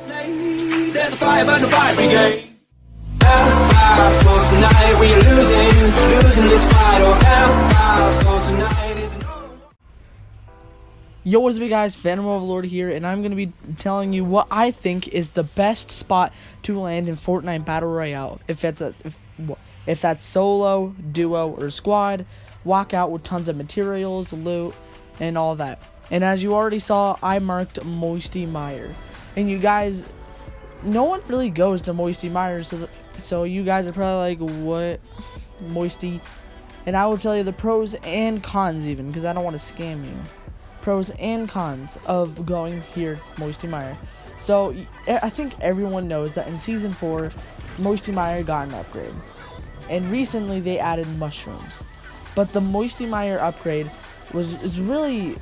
There's a fire burn the fire brigade. So tonight we losing this fight. So tonight is Yo, what is up, guys? Overlord here, and I'm gonna be telling you what I think is the best spot to land in Fortnite Battle Royale. If that's solo, duo, or squad, walk out with tons of materials, loot, and all that. And as you already saw, I marked Moisty Mire, and you guys, no one really goes to Moisty Mire, so you guys are probably like, what, Moisty? And I will tell you the pros and cons, even because I don't want to scam you. Pros and cons of going here, Moisty Mire. So I think everyone knows that in season 4, Moisty Mire got an upgrade, and recently they added mushrooms. But the Moisty Mire upgrade is really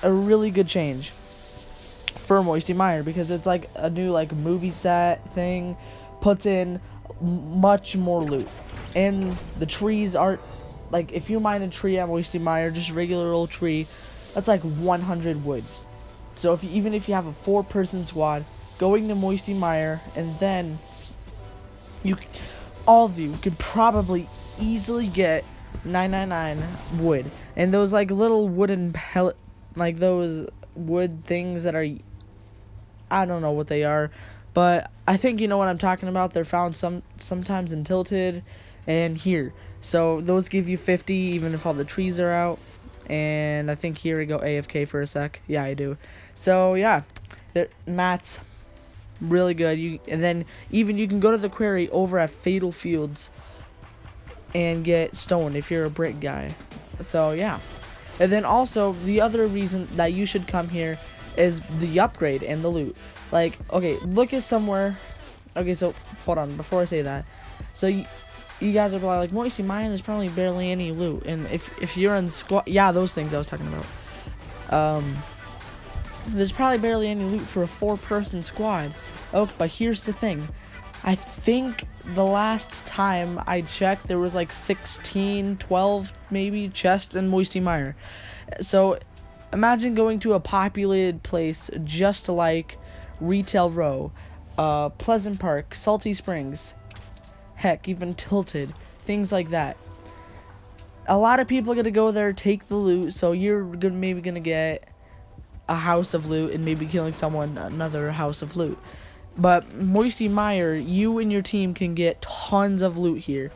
a really good change for Moisty Mire, because it's like a new movie set thing, puts in much more loot, and the trees aren't like, if you mine a tree at Moisty Mire, just regular old tree, that's like 100 wood. So even if you have a 4-person squad going to Moisty Mire, and then all of you could probably easily get 999 wood, and those like little wooden pellet, like those wood things that are, I don't know what they are, but I think you know what I'm talking about. They're found sometimes in Tilted and here. So those give you 50 even if all the trees are out. And I think here we go AFK for a sec. Yeah, I do. So yeah, mats, really good. And then even you can go to the quarry over at Fatal Fields and get stone if you're a brick guy. So yeah. And then also the other reason that you should come here is the upgrade and the loot. Like, okay, look at somewhere. Okay, so hold on before I say that. So you guys are probably like, Moisty Mire, there's probably barely any loot. And if you're in squad, yeah, those things I was talking about. There's probably barely any loot for a 4-person squad. Oh, but here's the thing. I think the last time I checked, there was like 16, 12 maybe chests in Moisty Mire. So imagine going to a populated place just like Retail Row, Pleasant Park, Salty Springs, heck, even Tilted, things like that. A lot of people are gonna go there, take the loot, so you're maybe gonna get a house of loot and maybe killing someone another house of loot. But Moisty Mire, you and your team can get tons of loot here.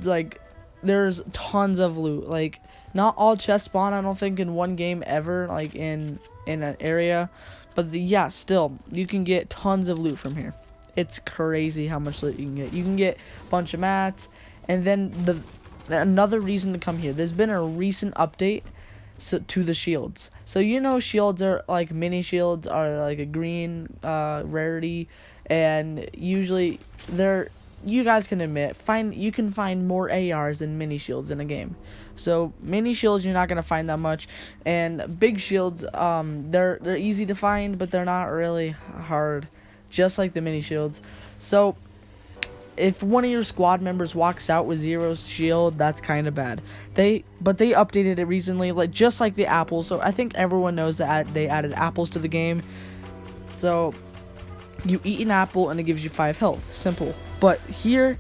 Like, there's tons of loot. Like, not all chests spawn, I don't think, in one game ever, like in an area. But yeah, still, you can get tons of loot from here. It's crazy how much loot you can get. You can get a bunch of mats, and then another reason to come here. There's been a recent update to the shields. So you know, shields are like mini shields are like a green rarity, and usually you guys can admit you can find more ARs than mini shields in a game. So mini shields you're not gonna find that much, and big shields they're easy to find, but they're not really hard, just like the mini shields. So if one of your squad members walks out with 0 shield, that's kind of bad. But they updated it recently, like just like the apples. So I think everyone knows that they added apples to the game. So you eat an apple and it gives you 5 health. Simple. But here,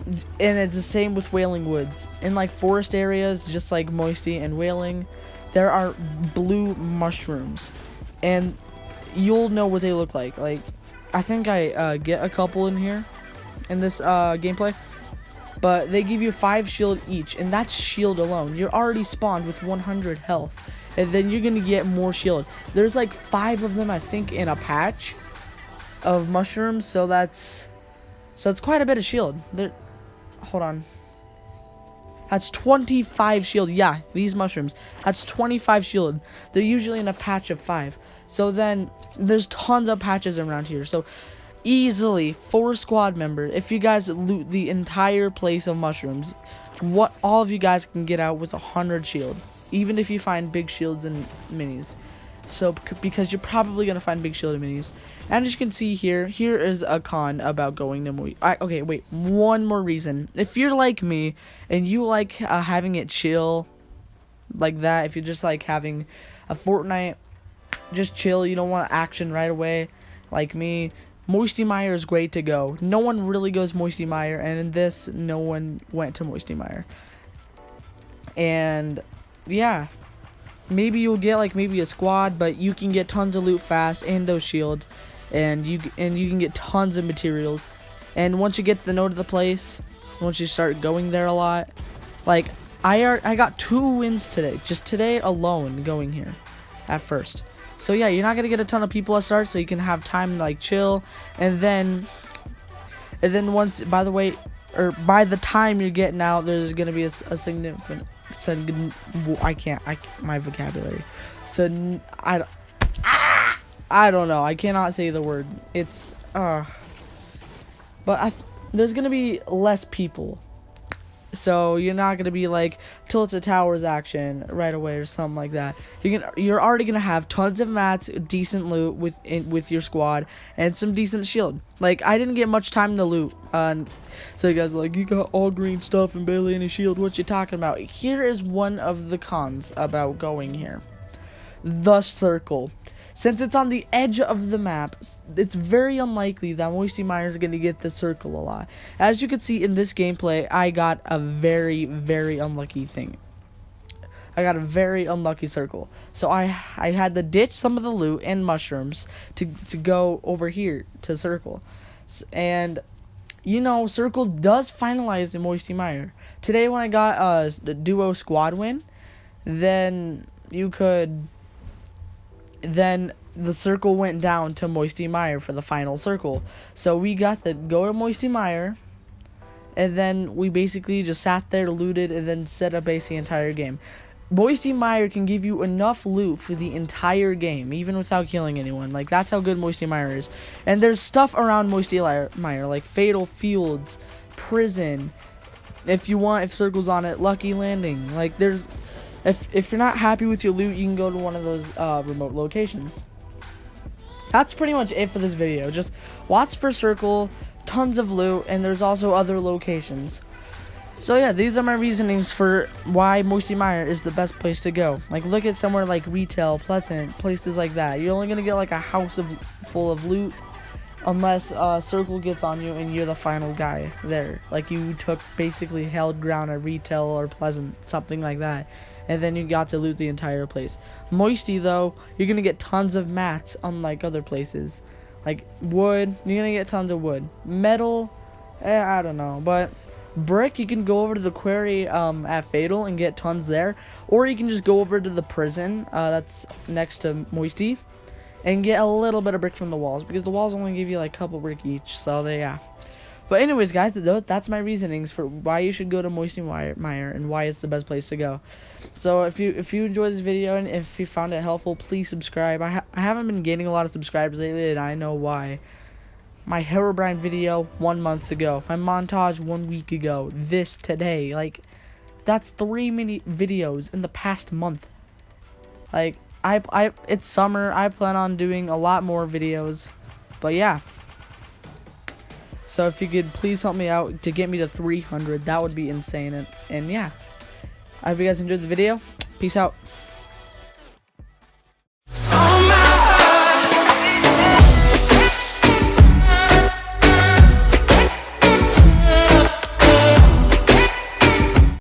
and it's the same with Wailing Woods. In like forest areas, just like Moisty and Wailing, there are blue mushrooms, and you'll know what they look like. Like, I think I get a couple in here in this gameplay, but they give you 5 shield each, and that's shield alone. You're already spawned with 100 health, and then you're gonna get more shield. There's like 5 of them, I think, in a patch of mushrooms, so it's quite a bit of shield. Hold on, that's 25 shield. Yeah, these mushrooms, that's 25 shield. They're usually in a patch of 5. So then there's tons of patches around here. So easily 4 squad members, if you guys loot the entire place of mushrooms, all of you guys can get out with 100 shield, even if you find big shields and minis. So because you're probably gonna find big shield and minis. And as you can see here is a con about going to okay, wait, one more reason. If you're like me and you like having it chill like that, if you're just like having a Fortnite, just chill, you don't want action right away, like me, moisty mire is great to go. No one really goes moisty mire, and in this, no one went to moisty mire. And yeah, maybe you'll get like maybe a squad, but you can get tons of loot fast and those shields, and you can get tons of materials. And once you get the note of the place, once you start going there a lot, like I got 2 wins today, just today alone going here at first. So yeah, you're not gonna get a ton of people at start, so you can have time to like chill, and then once, by the time you're getting out, there's gonna be a significant my vocabulary. So I don't know. I cannot say the word. It's but there's gonna be less people. So you're not gonna be like Tilted Towers action right away or something like that. You're already gonna have tons of mats, decent loot with your squad, and some decent shield. Like I didn't get much time to loot. So you guys are like, you got all green stuff and barely any shield. What you talking about? Here is one of the cons about going here. The circle. Since it's on the edge of the map, it's very unlikely that Moisty Mire is going to get the circle a lot. As you can see in this gameplay, I got a very, very unlucky thing. I got a very unlucky circle. So I had to ditch some of the loot and mushrooms to go over here to circle. And, you know, circle does finalize the Moisty Mire. Today when I got the duo squad win, then the circle went down to Moisty Mire for the final circle. So we got to go to Moisty Mire, and then we basically just sat there, looted, and then set up base the entire game. Moisty Mire can give you enough loot for the entire game, even without killing anyone. Like, that's how good Moisty Mire is. And there's stuff around Moisty Mire, like Fatal Fields, Prison, if circle's on it, Lucky Landing. Like, there's... If you're not happy with your loot, you can go to one of those remote locations. That's pretty much it for this video. Just watch for circle, tons of loot, and there's also other locations. So yeah, these are my reasonings for why Moisty Mire is the best place to go. Like, look at somewhere like Retail, Pleasant, places like that. You're only gonna get like a house full of loot, unless circle gets on you and you're the final guy there. Like, you basically held ground at Retail or Pleasant, something like that. And then you got to loot the entire place. Moisty, though, you're gonna get tons of mats, unlike other places. Like wood, you're gonna get tons of wood. Metal, I don't know. But brick, you can go over to the quarry at Fatal and get tons there. Or you can just go over to the prison that's next to Moisty and get a little bit of brick from the walls, because the walls only give you like a couple brick each. So yeah. But anyways, guys, that's my reasonings for why you should go to Moisty Mire and why it's the best place to go. So if you enjoyed this video and if you found it helpful, please subscribe. I haven't been gaining a lot of subscribers lately, and I know why. My herobrine video 1 month ago, my montage 1 week ago, this today, like, that's 3 mini videos in the past month. Like, it's summer. I plan on doing a lot more videos, but yeah. So if you could please help me out to get me to 300, that would be insane. And yeah, I hope you guys enjoyed the video. Peace out.